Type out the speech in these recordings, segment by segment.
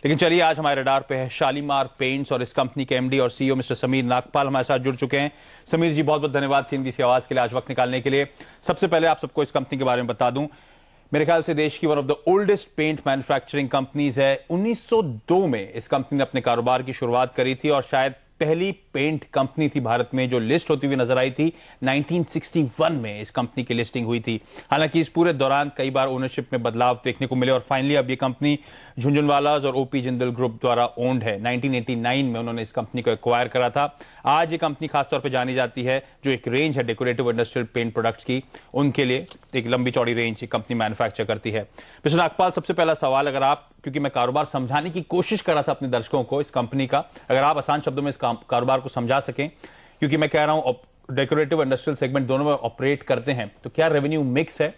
लेकिन चलिए, आज हमारे रडार पे है शालीमार पेंट्स और इस कंपनी के एमडी और सीईओ मिस्टर समीर नागपाल हमारे साथ जुड़ चुके हैं। समीर जी, बहुत बहुत धन्यवाद सीएनबी की आवाज के लिए आज वक्त निकालने के लिए। सबसे पहले आप सबको इस कंपनी के बारे में बता दूं, मेरे ख्याल से देश की one of the oldest paint manufacturing companies है। 1902 में इस कंपनी ने अपने कारोबार की शुरुआत करी थी और शायद पहली पेंट कंपनी थी भारत में जो लिस्ट होती हुई नजर आई थी। 1961 में इस कंपनी की लिस्टिंग हुई थी। हालांकि इस पूरे दौरान कई बार ओनरशिप में बदलाव देखने को मिले और फाइनली अब ये कंपनी झुंझुनवालाज और ओपी जिंदल ग्रुप द्वारा ओन्ड है। 1989 में उन्होंने इस कंपनी को एक्वायर करा था। आज ये कंपनी खासतौर पर जानी जाती है जो एक रेंज है डेकोरेटिव इंडस्ट्रियल पेंट प्रोडक्ट्स की, उनके लिए एक लंबी चौड़ी रेंज कंपनी मैन्युफैक्चर करती है। मिस्टर नागपाल, सबसे पहला सवाल, अगर आप, क्योंकि मैं कारोबार समझाने की कोशिश कर रहा था अपने दर्शकों को इस कंपनी का, अगर आप आसान शब्दों में इस कारोबार को समझा सकें, क्योंकि मैं कह रहा हूं डेकोरेटिव इंडस्ट्रियल सेगमेंट दोनों में ऑपरेट करते हैं, तो क्या रेवेन्यू मिक्स है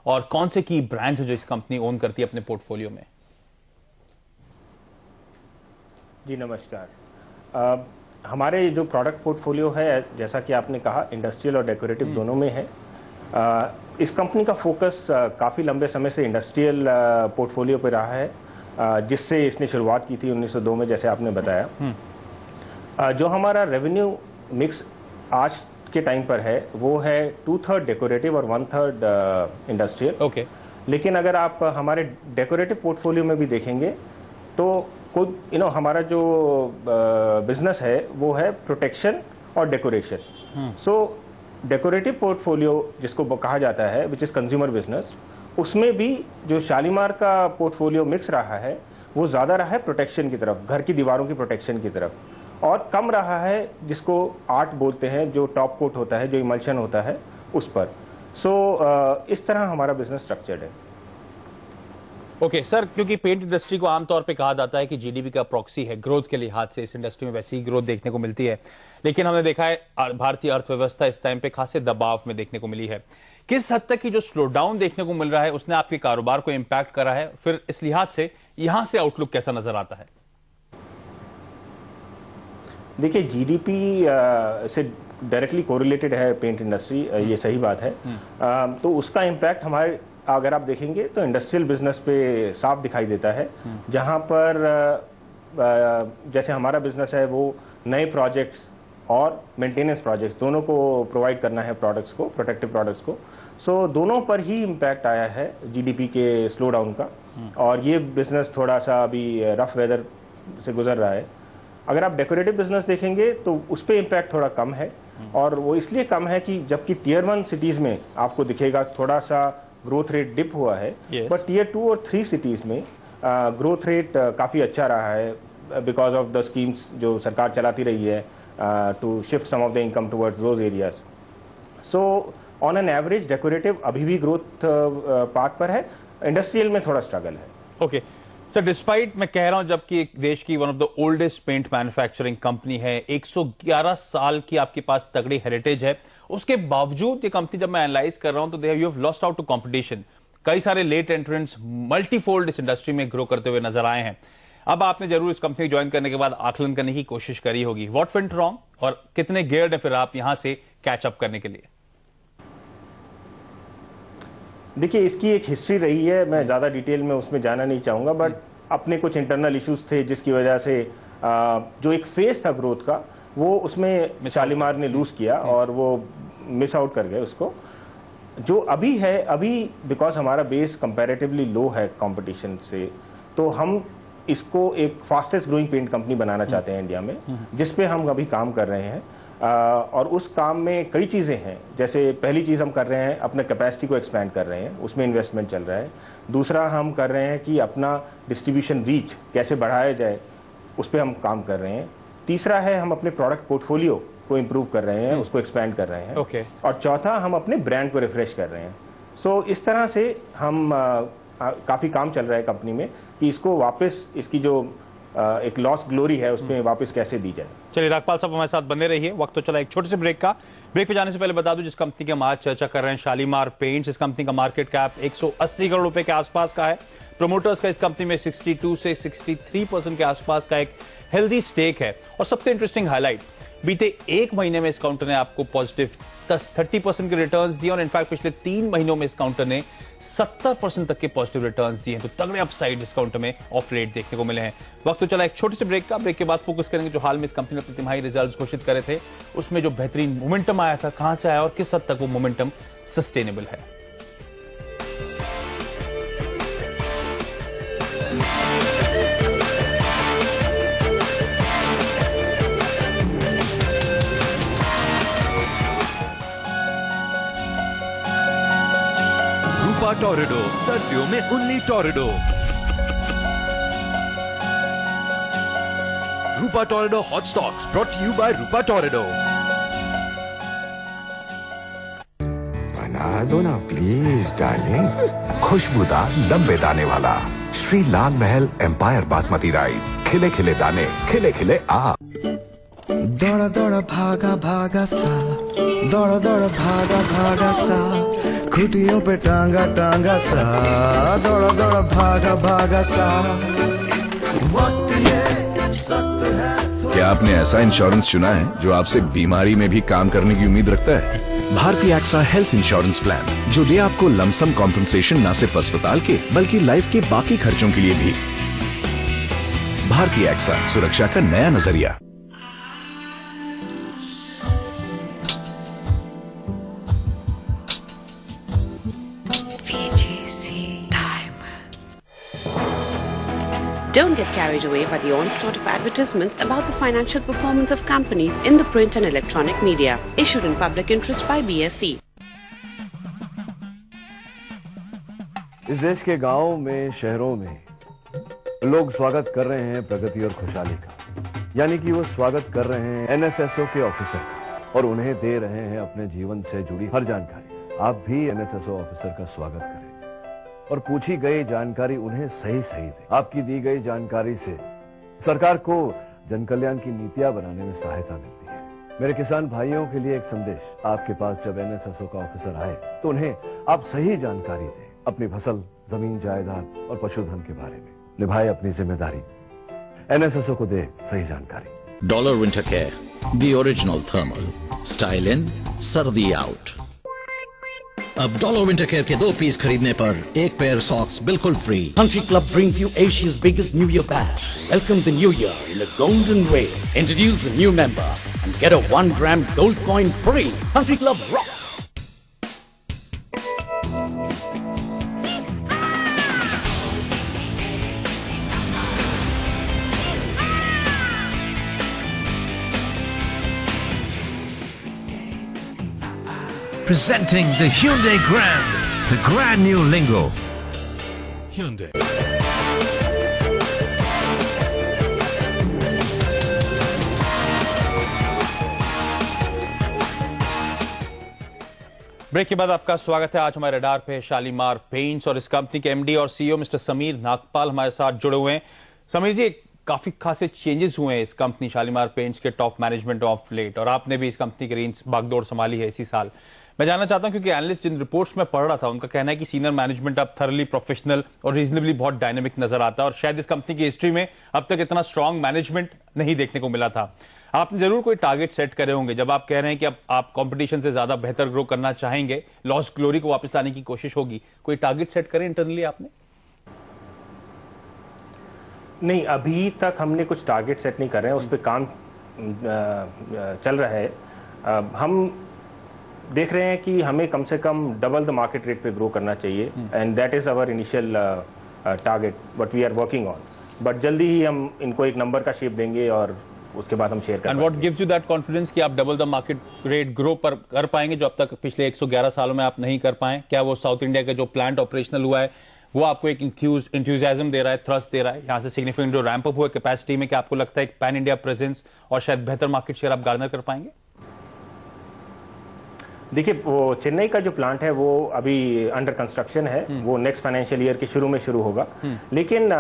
और कौन से की ब्रांड है जो इस कंपनी ओन करती है अपने पोर्टफोलियो में? जी नमस्कार। हमारे जो प्रोडक्ट पोर्टफोलियो है, जैसा कि आपने कहा, इंडस्ट्रियल और डेकोरेटिव दोनों में है। इस कंपनी का फोकस काफ़ी लंबे समय से इंडस्ट्रियल पोर्टफोलियो पे रहा है, जिससे इसने शुरुआत की थी 1902 में, जैसे आपने बताया। जो हमारा रेवेन्यू मिक्स आज के टाइम पर है वो है 2/3 डेकोरेटिव और 1/3 इंडस्ट्रियल। ओके। लेकिन अगर आप हमारे डेकोरेटिव पोर्टफोलियो में भी देखेंगे तो खुद हमारा जो बिजनेस है वो है प्रोटेक्शन और डेकोरेशन। सो डेकोरेटिव पोर्टफोलियो जिसको कहा जाता है, विच इज कंज्यूमर बिजनेस, उसमें भी जो शालीमार का पोर्टफोलियो मिक्स रहा है वो ज्यादा रहा है प्रोटेक्शन की तरफ, घर की दीवारों की प्रोटेक्शन की तरफ, और कम रहा है जिसको आर्ट बोलते हैं, जो टॉप कोट होता है, जो इमल्शन होता है, उस पर। सो इस तरह हमारा बिजनेस स्ट्रक्चर्ड है। ओके सर, क्योंकि पेंट इंडस्ट्री को आमतौर पे कहा जाता है कि जीडीपी का प्रॉक्सी है, ग्रोथ के लिहाज से इस इंडस्ट्री में वैसी ही ग्रोथ देखने को मिलती है, लेकिन हमने देखा है भारतीय अर्थव्यवस्था इस टाइम पे खासे दबाव में देखने को मिली है। किस हद तक की जो स्लो डाउन देखने को मिल रहा है उसने आपके कारोबार को इंपैक्ट करा है? फिर इस लिहाज से यहां से आउटलुक कैसा नजर आता है? देखिए, जीडीपी से डायरेक्टली कोरिलेटेड है पेंट इंडस्ट्री, ये सही बात है। तो उसका इम्पैक्ट हमारे, अगर आप देखेंगे तो इंडस्ट्रियल बिजनेस पे साफ दिखाई देता है, जहां पर जैसे हमारा बिजनेस है वो नए प्रोजेक्ट्स और मेंटेनेंस प्रोजेक्ट्स दोनों को प्रोवाइड करना है, प्रोडक्ट्स को, प्रोटेक्टिव प्रोडक्ट्स को। सो दोनों पर ही इम्पैक्ट आया है जीडीपी के स्लो डाउन का, और ये बिजनेस थोड़ा सा अभी रफ वेदर से गुजर रहा है। अगर आप डेकोरेटिव बिजनेस देखेंगे तो उस पर इम्पैक्ट थोड़ा कम है, और वो इसलिए कम है कि जबकि टियर 1 सिटीज में आपको दिखेगा थोड़ा सा ग्रोथ रेट डिप हुआ है, बट टियर 2 और 3 सिटीज में ग्रोथ रेट काफी अच्छा रहा है, बिकॉज ऑफ द स्कीम्स जो सरकार चलाती रही है to shift some of the income towards those areas. So on an average decorative अभी भी ग्रोथ पाथ पर है, इंडस्ट्रियल में थोड़ा स्ट्रगल है। ओके सर, डिस्पाइट मैं कह रहा हूं जबकि एक देश की one of the oldest paint manufacturing company है, 111 साल की आपके पास तगड़ी हेरिटेज है, उसके बावजूद ये कंपनी जब मैं एनालाइज कर रहा हूं तो you have lost out to competition. कई सारे लेट एंट्रेंट्स मल्टीफोल्ड इस इंडस्ट्री में ग्रो करते हुए नजर आए हैं। अब आपने जरूर इस कंपनी ज्वाइन करने के बाद आकलन करने की कोशिश करी होगी, व्हाट वेंट रॉन्ग और कितने गियर्ड है फिर आप यहां से कैच अप करने के लिए? देखिए, इसकी एक हिस्ट्री रही है, मैं ज्यादा डिटेल में उसमें जाना नहीं चाहूंगा, बट अपने कुछ इंटरनल इश्यूज थे जिसकी वजह से जो एक फेज था ग्रोथ का वो उसमें शालीमार ने लूज किया और वो मिस आउट कर गए उसको। जो अभी है, अभी बिकॉज हमारा बेस कंपैरेटिवली लो है कंपटीशन से, तो हम इसको एक फास्टेस्ट ग्रोइंग पेंट कंपनी बनाना चाहते हैं इंडिया में, जिस पे हम अभी काम कर रहे हैं। और उस काम में कई चीजें हैं, जैसे पहली चीज हम कर रहे हैं अपने कैपेसिटी को एक्सपैंड कर रहे हैं, उसमें इन्वेस्टमेंट चल रहा है। दूसरा हम कर रहे हैं कि अपना डिस्ट्रीब्यूशन रीच कैसे बढ़ाया जाए, उस पर हम काम कर रहे हैं। तीसरा है हम अपने प्रोडक्ट पोर्टफोलियो को इम्प्रूव कर रहे हैं, उसको एक्सपैंड कर रहे हैं। और चौथा हम अपने ब्रांड को रिफ्रेश कर रहे हैं। सो इस तरह से हम काफी काम चल रहा है कंपनी में कि इसको वापस, इसकी जो एक लॉस्ट ग्लोरी है उसमें वापस कैसे दी जाए। चलिए नागपाल साहब, हमारे साथ बने रहिए। वक्त तो चला एक छोटे से ब्रेक का। ब्रेक पे जाने से पहले बता दूं जिस कंपनी की हम आज चर्चा कर रहे हैं, शालीमार पेंट्स, इस कंपनी का मार्केट कैप 180 करोड़ रुपए के आसपास का है। प्रोमोटर्स का इस कंपनी में 62 से 63% के आसपास का एक हेल्दी स्टेक है। और सबसे इंटरेस्टिंग हाईलाइट, बीते एक महीने में इस काउंटर ने आपको पॉजिटिव 30% के रिटर्न्स दिए और इनफैक्ट पिछले 3 महीनों में इस काउंटर ने 70% तक के पॉजिटिव रिटर्न्स दिए हैं। तो तगड़े अपसाइड इस काउंटर में ऑफ लेट देखने को मिले हैं। वक्त तो चला एक छोटे से ब्रेक का। ब्रेक के बाद फोकस करेंगे जो हाल में इस कंपनी ने अपने तिमाही रिजल्ट्स घोषित करे थे, उसमें जो बेहतरीन मोमेंटम आया था, कहां से आया और किस हद तक वो मोमेंटम सस्टेनेबल है। रूपा टोरेडो, सर्दियों में उन्नी Torrido. Rupa Torrido hot stocks brought to you by Rupa Torrido. बना दो ना प्लीज डार्लिंग। खुशबूदार लंबे दाने वाला श्री लाल महल एम्पायर बासमती राइस। खिले खिले दाने, खिले खिले आप। दौड़ा दौड़ा भागा भागा सा, दौड़ा दौड़ा भागा भागा सा, खुटियों पे टांगा टांगा सा, दौड़ा दौड़ा भागा भागा सा, वक्त ये सख्त है। क्या आपने ऐसा इंश्योरेंस चुना है जो आपसे बीमारी में भी काम करने की उम्मीद रखता है? भारतीय एक्सा हेल्थ इंश्योरेंस प्लान जो दे आपको लमसम कॉम्पेंसेशन न सिर्फ अस्पताल के बल्कि लाइफ के बाकी खर्चों के लिए भी। भारतीय एक्सा, सुरक्षा का नया नजरिया। Don't get carried away by the onslaught of advertisements about the financial performance of companies in the print and electronic media. Issued in public interest by BSE. इस देश के गांवों में, शहरों में लोग स्वागत कर रहे हैं प्रगति और खुशहाली का, यानी कि वो स्वागत कर रहे हैं एनएसएसओ के ऑफिसर का और उन्हें दे रहे हैं अपने जीवन से जुड़ी हर जानकारी। आप भी एनएसएसओ ऑफिसर का स्वागत करें और पूछी गई जानकारी उन्हें सही सही दे। आपकी दी गई जानकारी से सरकार को जन कल्याण की नीतियां बनाने में सहायता मिलती है। मेरे किसान भाइयों के लिए एक संदेश, आपके पास जब एनएसएसओ का ऑफिसर आए तो उन्हें आप सही जानकारी दें, अपनी फसल, जमीन, जायदाद और पशुधन के बारे में। निभाए अपनी जिम्मेदारी, एनएसएसओ को दे सही जानकारी। Dollar winter care, the original thermal, style in, सर्दी आउट। अब डॉलर विंटर केयर के 2 पीस खरीदने पर 1 पेयर सॉक्स बिल्कुल free. Country Club brings you Asia's biggest New Year bash. Welcome the New Year in a golden way. Introduce a new member and get a 1 gram gold coin free. Country Club rocks. Presenting the Hyundai Grand, the grand new Lingo. Hyundai. Break के बाद आपका स्वागत है। आज हमारे radar पे Shalimar paints और इस कंपनी के एमडी और सीईओ मिस्टर समीर नागपाल हमारे साथ जुड़े हुए हैं। समीर जी, काफी खासे चेंजेस हुए हैं इस कंपनी शालीमार पेंट्स के टॉप मैनेजमेंट ऑफ लेट, और आपने भी इस कंपनी की रेंज बागडोर संभाली है इसी साल। मैं जानना चाहता हूं, क्योंकि एनालिस्ट जिन रिपोर्ट्स में पढ़ रहा था उनका कहना है कि सीनियर मैनेजमेंट अब थरली प्रोफेशनल और रीजनेबली बहुत डायनेमिक नजर आता है, और शायद इस कंपनी की हिस्ट्री में अब तक इतना स्ट्रांग मैनेजमेंट नहीं देखने को मिला था। आपने जरूर कोई टारगेट सेट करे होंगे जब आप कह रहे हैं कि अब आप कंपटीशन से ज्यादा बेहतर ग्रो करना चाहेंगे, लॉस्ट ग्लोरी को वापस लाने की कोशिश होगी। कोई टारगेट सेट करें इंटरनली आपने? नहीं, अभी तक हमने कुछ टारगेट सेट नहीं कर रहे हैं, उस पर काम चल रहा है। हम देख रहे हैं कि हमें कम से कम डबल द मार्केट रेट पे ग्रो करना चाहिए, and that is our initial target what we are working on. But जल्दी ही हम इनको एक नंबर का शेप देंगे और उसके बाद हम शेयर करेंगे। And what gives you that confidence कि आप double the market rate grow पर कर पाएंगे जो अब तक पिछले 111 सालों में आप नहीं कर पाए? क्या वो साउथ इंडिया का जो प्लांट ऑपरेशनल हुआ है वो आपको एक इंथ्यूजियाज्म दे रहा है, थ्रस्ट दे रहा है, यहाँ से सिग्निफिकेंट जो रैंप अप हुआ कैपेसिटी में, क्या आपको लगता है एक पैन इंडिया प्रेजेंस और शायद बेहतर मार्केट शेयर आप गार्नर कर पाएंगे? देखिए, वो चेन्नई का जो प्लांट है वो अभी अंडर कंस्ट्रक्शन है, वो नेक्स्ट फाइनेंशियल ईयर के शुरू में शुरू होगा। लेकिन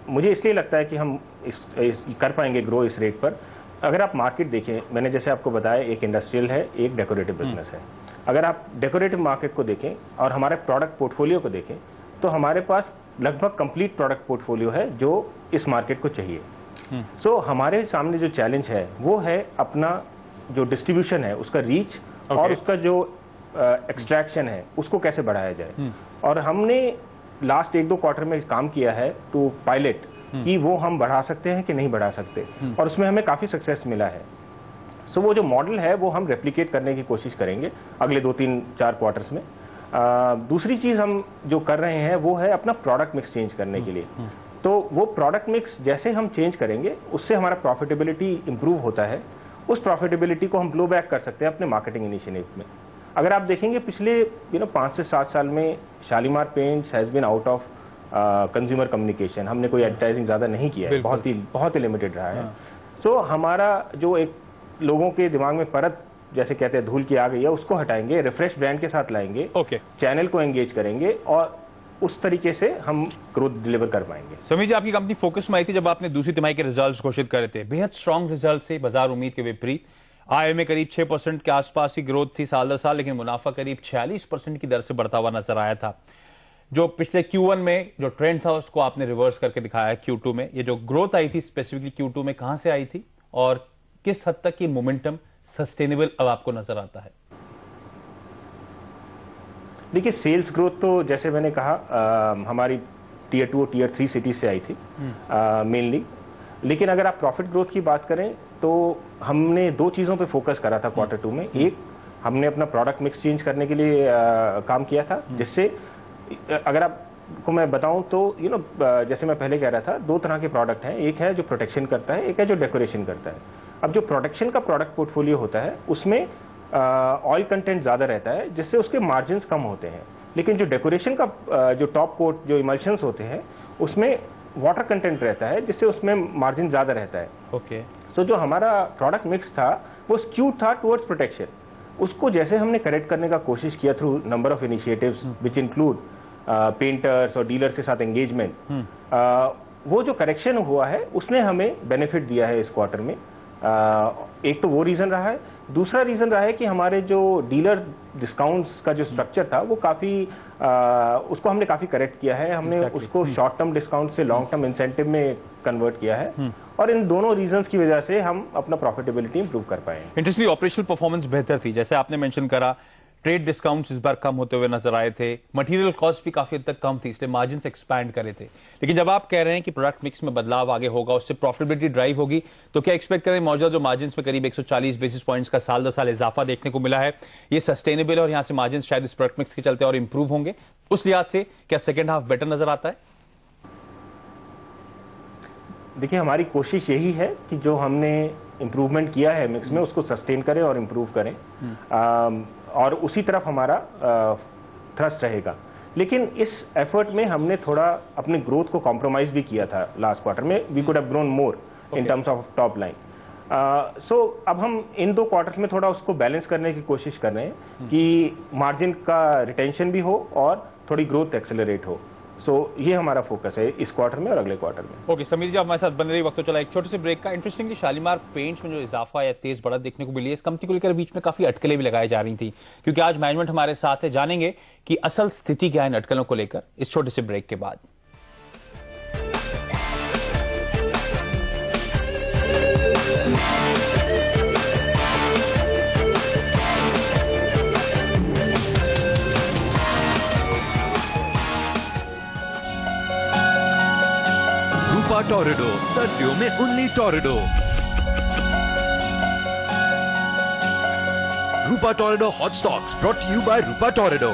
मुझे इसलिए लगता है कि हम कर पाएंगे ग्रो इस रेट पर। अगर आप मार्केट देखें, मैंने जैसे आपको बताया, एक इंडस्ट्रियल है, एक डेकोरेटिव बिजनेस है। अगर आप डेकोरेटिव मार्केट को देखें और हमारे प्रोडक्ट पोर्टफोलियो को देखें तो हमारे पास लगभग कंप्लीट प्रोडक्ट पोर्टफोलियो है जो इस मार्केट को चाहिए। सो हमारे सामने जो चैलेंज है वो है अपना जो डिस्ट्रीब्यूशन है उसका रीच और उसका जो एक्सट्रैक्शन है उसको कैसे बढ़ाया जाए। और हमने लास्ट 1-2 क्वार्टर में काम किया है टू पायलट कि वो हम बढ़ा सकते हैं कि नहीं बढ़ा सकते, और उसमें हमें काफी सक्सेस मिला है। सो वो जो मॉडल है वो हम रेप्लिकेट करने की कोशिश करेंगे अगले 2-3-4 क्वार्टर्स में। दूसरी चीज हम जो कर रहे हैं वो है अपना प्रोडक्ट मिक्स चेंज करने के लिए। तो वो प्रोडक्ट मिक्स जैसे हम चेंज करेंगे उससे हमारा प्रॉफिटेबिलिटी इंप्रूव होता है। उस प्रॉफिटेबिलिटी को हम ब्लो बैक कर सकते हैं अपने मार्केटिंग इनिशिएटिव में। अगर आप देखेंगे पिछले 5 से 7 साल में Shalimar paints has been out of consumer communication. हमने कोई एडवर्टाइजिंग ज्यादा नहीं किया है, बहुत ही लिमिटेड रहा है। सो हमारा जो एक लोगों के दिमाग में परत जैसे कहते हैं धूल की आ गई है उसको हटाएंगे, रिफ्रेश ब्रांड के साथ लाएंगे, चैनल को एंगेज करेंगे और उस तरीके से हम ग्रोथ डिलीवर कर पाएंगे। समीर जी, आपकी कंपनी फोकस में आई थी जब आपने दूसरी तिमाही के रिजल्ट्स घोषित करे थे। बेहद स्ट्रांग रिजल्ट से बाजार उम्मीद के विपरीत। आय में करीब 6% के आसपास की ग्रोथ थी साल दर साल, लेकिन मुनाफा करीब 46% की दर से बढ़ता हुआ नजर आया था। जो पिछले Q1 में जो ट्रेंड था उसको आपने रिवर्स करके दिखाया है Q2 में। ये जो ग्रोथ आई थी स्पेसिफिकली Q2 में कहां से आई थी और किस हद तक ये मोमेंटम सस्टेनेबल अब आपको नजर आता है? देखिए, सेल्स ग्रोथ तो जैसे मैंने कहा हमारी Tier 2 और Tier 3 सिटीज से आई थी मेनली। लेकिन अगर आप प्रॉफिट ग्रोथ की बात करें तो हमने 2 चीजों पे फोकस करा था क्वार्टर 2 में। एक, हमने अपना प्रोडक्ट मिक्स चेंज करने के लिए काम किया था, जिससे अगर आपको मैं बताऊं तो जैसे मैं पहले कह रहा था 2 तरह के प्रोडक्ट हैं। एक है जो प्रोटेक्शन करता है, एक है जो डेकोरेशन करता है। अब जो प्रोटेक्शन का प्रोडक्ट पोर्टफोलियो होता है उसमें ऑयल कंटेंट ज्यादा रहता है जिससे उसके मार्जिन कम होते हैं। लेकिन जो डेकोरेशन का जो टॉप कोट जो इमल्शंस होते हैं उसमें वाटर कंटेंट रहता है जिससे उसमें मार्जिन ज्यादा रहता है। ओके। सो जो हमारा प्रोडक्ट मिक्स था वो स्क्यूड था टुवर्ड्स प्रोटेक्शन। उसको जैसे हमने करेक्ट करने का कोशिश किया through number of initiatives which include painters और डीलर्स के साथ एंगेजमेंट, वो जो करेक्शन हुआ है उसने हमें बेनिफिट दिया है इस क्वार्टर में। एक तो वो रीजन रहा है। दूसरा रीजन रहा है कि हमारे जो डीलर डिस्काउंट्स का जो स्ट्रक्चर था वो काफी उसको हमने काफी करेक्ट किया है। हमने उसको शॉर्ट टर्म डिस्काउंट से लॉन्ग टर्म इंसेंटिव में कन्वर्ट किया है और इन दोनों रीजंस की वजह से हम अपना प्रॉफिटेबिलिटी इंप्रूव कर पाए। इंटरेस्टिंग, ऑपरेशनल परफॉर्मेंस बेहतर थी जैसे आपने मेंशन करा। ट्रेड डिस्काउंट्स इस बार कम होते हुए नजर आए थे। मटेरियल कॉस्ट भी काफी हद तक कम थी, इसलिए मार्जिन एक्सपैंड करे थे। लेकिन जब आप कह रहे हैं कि प्रोडक्ट मिक्स में बदलाव आगे होगा, उससे प्रॉफिटेबिलिटी ड्राइव होगी, तो क्या एक्सपेक्ट करें मौजूदा जो मार्जिन में करीब 140 बेसिस पॉइंट्स का साल दर साल इजाफा देखने को मिला है, ये सस्टेनेबल और यहां से मार्जिन शायद इस प्रोडक्ट मिक्स के चलते और इंप्रूव होंगे? उस लिहाज से क्या सेकेंड हाफ बेटर नजर आता है? देखिए, हमारी कोशिश यही है कि जो हमने इंप्रूवमेंट किया है मिक्स में उसको सस्टेन करें और इंप्रूव करें, और उसी तरफ हमारा थ्रस्ट रहेगा। लेकिन इस एफर्ट में हमने थोड़ा अपने ग्रोथ को कॉम्प्रोमाइज भी किया था लास्ट क्वार्टर में। We could have grown more in terms of top line. So अब हम इन 2 क्वार्टर्स में थोड़ा उसको बैलेंस करने की कोशिश कर रहे हैं कि मार्जिन का रिटेंशन भी हो और थोड़ी ग्रोथ एक्सेलरेट हो। सो ये हमारा फोकस है इस क्वार्टर में और अगले क्वार्टर में। ओके, समीर जी आप हमारे साथ बन रही वक्त तो चला एक छोटे से ब्रेक का। इंटरेस्टिंगली शालीमार पेंट्स में जो इजाफा या तेज बढ़त देखने को मिली है, इस कंपनी को लेकर बीच में काफी अटकलें भी लगाई जा रही थी, क्योंकि आज मैनेजमेंट हमारे साथ है। जानेंगे कि असल स्थिति क्या है इन अटकलों को लेकर इस छोटे से ब्रेक के बाद। रूपा टोरेडो, सर्दियों में उन्नी Torrido. Rupa Torrido hot stocks brought to you by Rupa Torrido.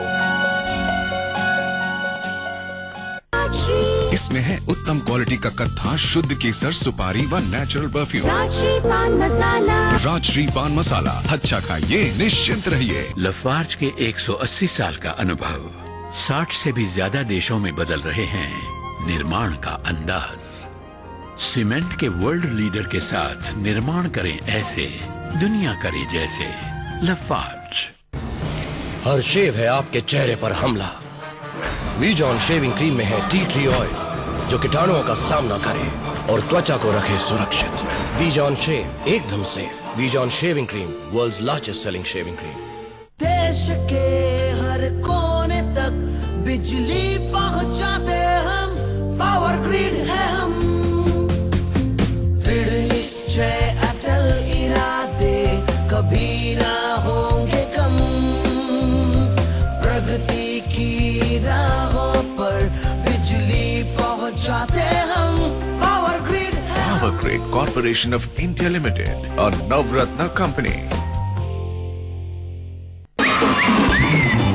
इसमें है उत्तम क्वालिटी का कत्था, शुद्ध केसर, सुपारी व नेचुरल परफ्यूम। राजश्री पान मसाला। राजश्री पान मसाला, अच्छा खाइए निश्चिंत रहिए। लफार्ज के 180 साल का अनुभव 60 से भी ज्यादा देशों में बदल रहे हैं निर्माण का अंदाज। सीमेंट के वर्ल्ड लीडर के साथ निर्माण करें ऐसे, दुनिया करे जैसे। लफार्ज। हर शेव है आपके चेहरे पर हमला। वीजॉन शेविंग क्रीम में है टी ट्री ऑयल जो कीटाणुओं का सामना करे और त्वचा को रखे सुरक्षित। वीजॉन शेव, एकदम safe. Vijohn shaving cream, world's largest selling shaving cream. देश के हर कोने तक बिजली पहुंचाते हम, पावर ग्रिड है हम। Power Grid Corporation of India Limited, a Navratna company.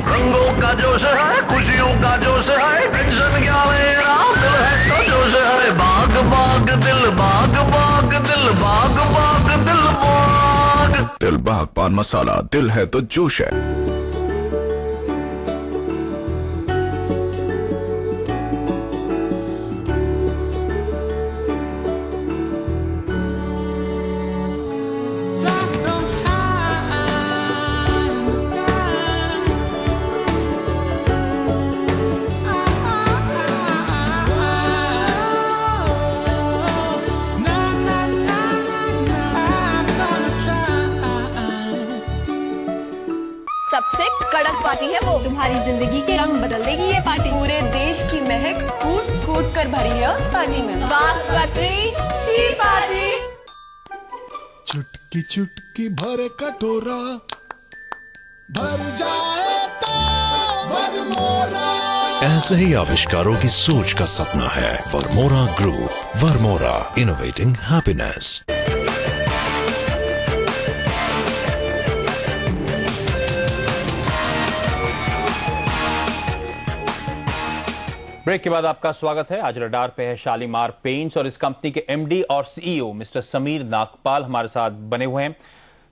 रंगों का जोश है, खुशियों का जोश है, टेंशन क्या मेरा दिल है तो जोश है, बाग बाग दिल बाग बाग दिल बाग बाग दिल बाग। दिल बाग पान मसाला, दिल है तो जोश है। सबसे कड़क पार्टी है वो, तुम्हारी जिंदगी के रंग बदल देगी ये पार्टी। पूरे देश की महक कूट कूट कर भरी है उस पार्टी में। वाह बकरी ची पार्टी। चुटकी चुटकी भरे कटोरा, भर जाए तो वरमोरा। ऐसे ही आविष्कारों की सोच का सपना है Varmora group. Varmora, innovating happiness. Break के बाद आपका स्वागत है। आज रडार पे है शालीमार पेंट्स और इस कंपनी के एमडी और सीईओ मिस्टर समीर नागपाल हमारे साथ बने हुए हैं।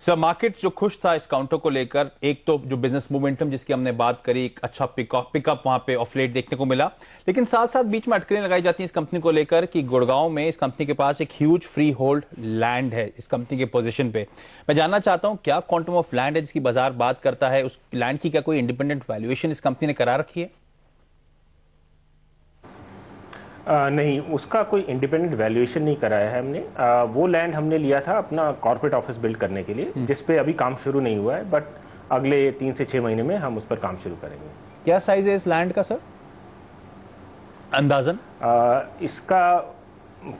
सर, मार्केट जो खुश था इस काउंटर को लेकर, एक तो जो बिजनेस मोमेंटम जिसकी हमने बात करी, एक अच्छा पिकअप वहां पे ऑफ लेट देखने को मिला, लेकिन साथ साथ बीच में अटकलें लगाई जाती हैं इस कंपनी को लेकर कि गुड़गांव में इस कंपनी के पास एक ह्यूज फ्री होल्ड लैंड है इस कंपनी के पोजीशन पे। मैं जानना चाहता हूं क्या क्वांटम ऑफ लैंड है जिसकी बाजार बात करता है, उस लैंड की क्या कोई इंडिपेंडेंट वैल्यूएशन इस कंपनी ने करा रखी है? नहीं, उसका कोई इंडिपेंडेंट वैल्यूएशन नहीं कराया है हमने। वो लैंड हमने लिया था अपना कॉर्पोरेट ऑफिस बिल्ड करने के लिए, जिस पे अभी काम शुरू नहीं हुआ है, बट अगले 3 से 6 महीने में हम उस पर काम शुरू करेंगे। क्या साइज है इस लैंड का सर अंदाजन? इसका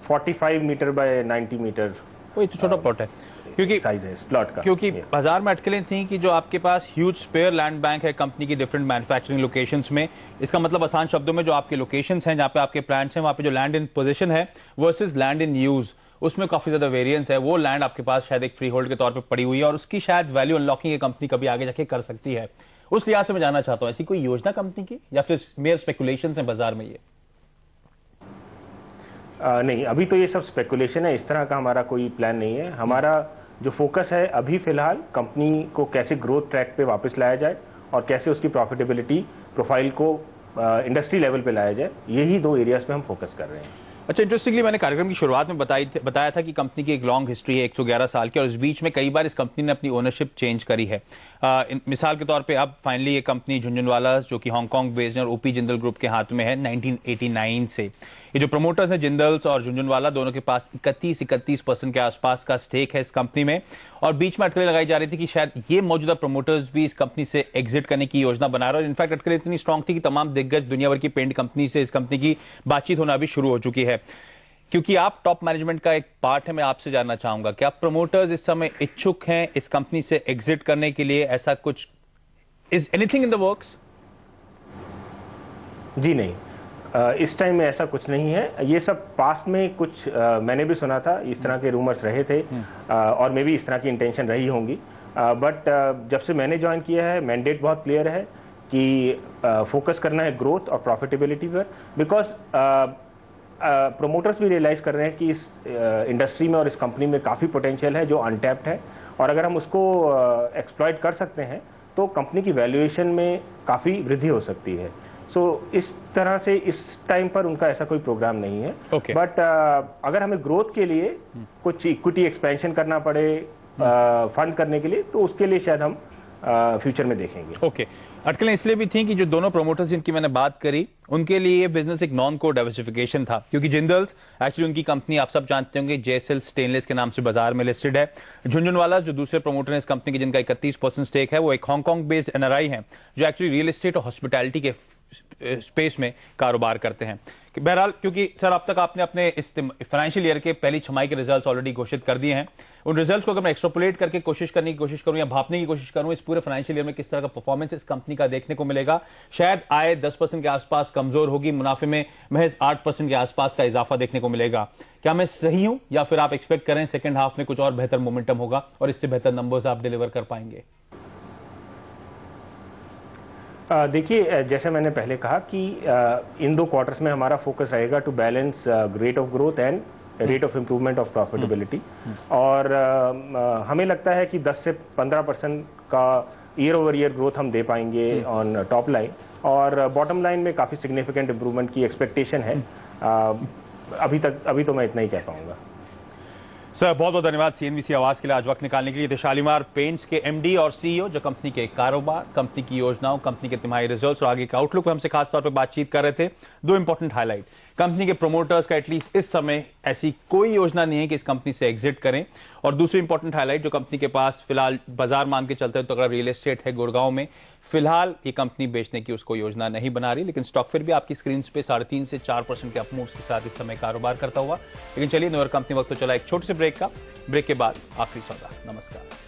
45 मीटर बाय 90 मीटर। कोई तो छोटा प्लॉट है क्योंकि साइज है इस प्लॉट का। क्योंकि बाजार में अटकलें थी कि जो आपके पास ह्यूज स्पेयर लैंड बैंक है कंपनी की डिफरेंट मैन्युफैक्चरिंग लोकेशंस में। इसका मतलब आसान शब्दों में जो आपके लोकेशंस हैं, जहां पे आपके प्लांट्स हैं, वहां पे जो लैंड इन पोजीशन है वर्सेस लैंड इन यूज, उसमें काफी ज्यादा वेरिएंस है। वो लैंड आपके पास शायद एक फ्री होल्ड के तौर पर पड़ी हुई है और उसकी शायद वैल्यू अनलॉकिंग ये कंपनी कभी आगे जाके कर सकती है। उस लिहाज से मैं जानना चाहता हूं ऐसी कोई योजना कंपनी की या फिर मेयर स्पेकुलेशन है बाजार में? ये नहीं, अभी तो ये सब स्पेकुलेशन है, इस तरह का हमारा कोई प्लान नहीं है। हमारा जो फोकस है अभी फिलहाल कंपनी को कैसे ग्रोथ ट्रैक पे वापस लाया जाए और कैसे उसकी प्रॉफिटेबिलिटी प्रोफाइल को इंडस्ट्री लेवल पे लाया जाए, यही 2 एरियाज पे हम फोकस कर रहे हैं। अच्छा, इंटरेस्टिंगली मैंने कार्यक्रम की शुरुआत में बताया था कि कंपनी की एक लॉन्ग हिस्ट्री है 111 साल की और इस बीच में कई बार इस कंपनी ने अपनी ओनरशिप चेंज करी है। मिसाल के तौर पे अब फाइनली ये कंपनी झुंझुनवाला जो कि हांगकांग बेस्ड है और ओपी जिंदल ग्रुप के हाथ में है 1989 से। ये जो प्रमोटर्स हैं जिंदल्स और झुंझुनवाला, दोनों के पास 31% के आसपास का स्टेक है इस कंपनी में और बीच में अटकलें लगाई जा रही थी कि शायद ये मौजूदा प्रमोटर्स भी इस कंपनी से एग्जिट करने की योजना बना रहे और इनफैक्ट अटकलें इतनी स्ट्रांग थी कि तमाम दिग्गज दुनिया भर की पेंट कंपनी से इस कंपनी की बातचीत होना भी शुरू हो चुकी है। क्योंकि आप टॉप मैनेजमेंट का एक पार्ट है, मैं आपसे जानना चाहूंगा क्या प्रमोटर्स इस समय इच्छुक हैं इस कंपनी से एग्जिट करने के लिए? ऐसा कुछ, is anything in the works? जी नहीं, इस टाइम में ऐसा कुछ नहीं है। ये सब पास्ट में कुछ मैंने भी सुना था, इस तरह के रूमर्स रहे थे और मे भी इस तरह की इंटेंशन रही होंगी, बट जब से मैंने ज्वाइन किया है मैंडेट बहुत क्लियर है कि फोकस करना है ग्रोथ और प्रॉफिटेबिलिटी पर, बिकॉज प्रोमोटर्स भी रियलाइज कर रहे हैं कि इस इंडस्ट्री में और इस कंपनी में काफ़ी पोटेंशियल है जो अनटैप्ड है और अगर हम उसको एक्सप्लॉइट कर सकते हैं तो कंपनी की वैल्यूएशन में काफ़ी वृद्धि हो सकती है। सो इस तरह से इस टाइम पर उनका ऐसा कोई प्रोग्राम नहीं है। बट अगर हमें ग्रोथ के लिए कुछ इक्विटी एक्सपेंशन करना पड़े फंड करने के लिए, तो उसके लिए शायद हम फ्यूचर में देखेंगे। ओके, अटकलें इसलिए भी थी कि जो दोनों प्रोमोटर्स जिनकी मैंने बात करी उनके लिए ये बिजनेस एक नॉन कोर डाइवर्सिफिकेशन था, क्योंकि जिंदल्स एक्चुअली उनकी कंपनी आप सब जानते होंगे जेएसएल स्टेनलेस के नाम से बाजार में लिस्टेड है। झुंझुनवाला जो दूसरे प्रोमोटर हैं इस कंपनी के जिनका 31% स्टेक है, वो एक हांगकांग बेस्ड एनआरआई हैं जो एक्चुअली रियल एस्टेट और हॉस्पिटैलिटी के स्पेस में कारोबार करते हैं। बहरहाल क्योंकि सर अब तक आपने अपने इस फाइनेंशियल ईयर के पहली छमाही के रिजल्ट्स ऑलरेडी घोषित कर दिए हैं, उन रिजल्ट्स को अगर मैं एक्सट्रापोलेट करके कोशिश करने की कोशिश करूं या भापने की कोशिश करूं इस पूरे फाइनेंशियल ईयर में किस तरह का परफॉर्मेंस इस कंपनी का देखने को मिलेगा। शायद आय 10% के आसपास कमजोर होगी, मुनाफे में महज 8% के आसपास का इजाफा देखने को मिलेगा। क्या मैं सही हूं या फिर आप एक्सपेक्ट करें सेकंड हाफ में कुछ और बेहतर मोमेंटम होगा और इससे बेहतर नंबर्स आप डिलीवर कर पाएंगे? देखिए, जैसे मैंने पहले कहा कि इन 2 क्वार्टर्स में हमारा फोकस रहेगा to balance rate of growth and rate of improvement of profitability. और हमें लगता है कि 10 से 15% का ईयर ओवर ईयर ग्रोथ हम दे पाएंगे ऑन टॉप लाइन, और बॉटम लाइन में काफी सिग्निफिकेंट इंप्रूवमेंट की एक्सपेक्टेशन है। अभी तो मैं इतना ही कह पाऊंगा। सर बहुत बहुत धन्यवाद सीएनबीसी आवाज के लिए आज वक्त निकालने के लिए। थे शालीमार पेंट्स के एमडी और सीईओ जो कंपनी के कारोबार, कंपनी की योजनाओं, कंपनी के तिमाही रिजल्ट्स और आगे के आउटलुक पर हमसे खासतौर पर बातचीत कर रहे थे। 2 इंपॉर्टेंट हाईलाइट, कंपनी के प्रोमोटर्स का एटलीस्ट इस समय ऐसी कोई योजना नहीं है कि इस कंपनी से एग्जिट करें, और दूसरी इंपॉर्टेंट हाईलाइट जो कंपनी के पास फिलहाल बाजार मान के चलते हैं तो अगर रियल एस्टेट है गुड़गांव में, फिलहाल ये कंपनी बेचने की उसको योजना नहीं बना रही, लेकिन स्टॉक फिर भी आपकी स्क्रीन पे 3.5 से 4% के अपमूव्स के साथ इस समय कारोबार करता हुआ। लेकिन चलिए न्यूयॉर्क कंपनी वक्त तो चला एक छोटे से ब्रेक का, ब्रेक के बाद आखिरी सौदा। नमस्कार।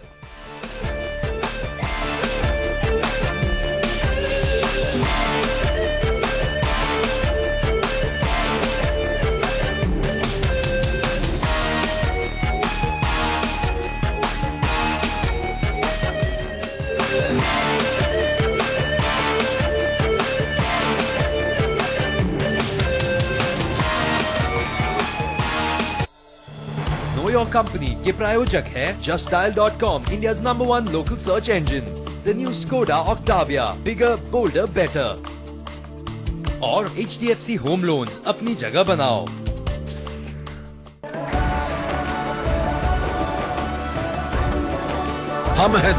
योर कंपनी के प्रायोजक है justdial.com, India's #1 local search engine, the new Skoda Octavia, bigger, bolder, better, और HDFC Home Loans, अपनी जगह बनाओ। हम हैं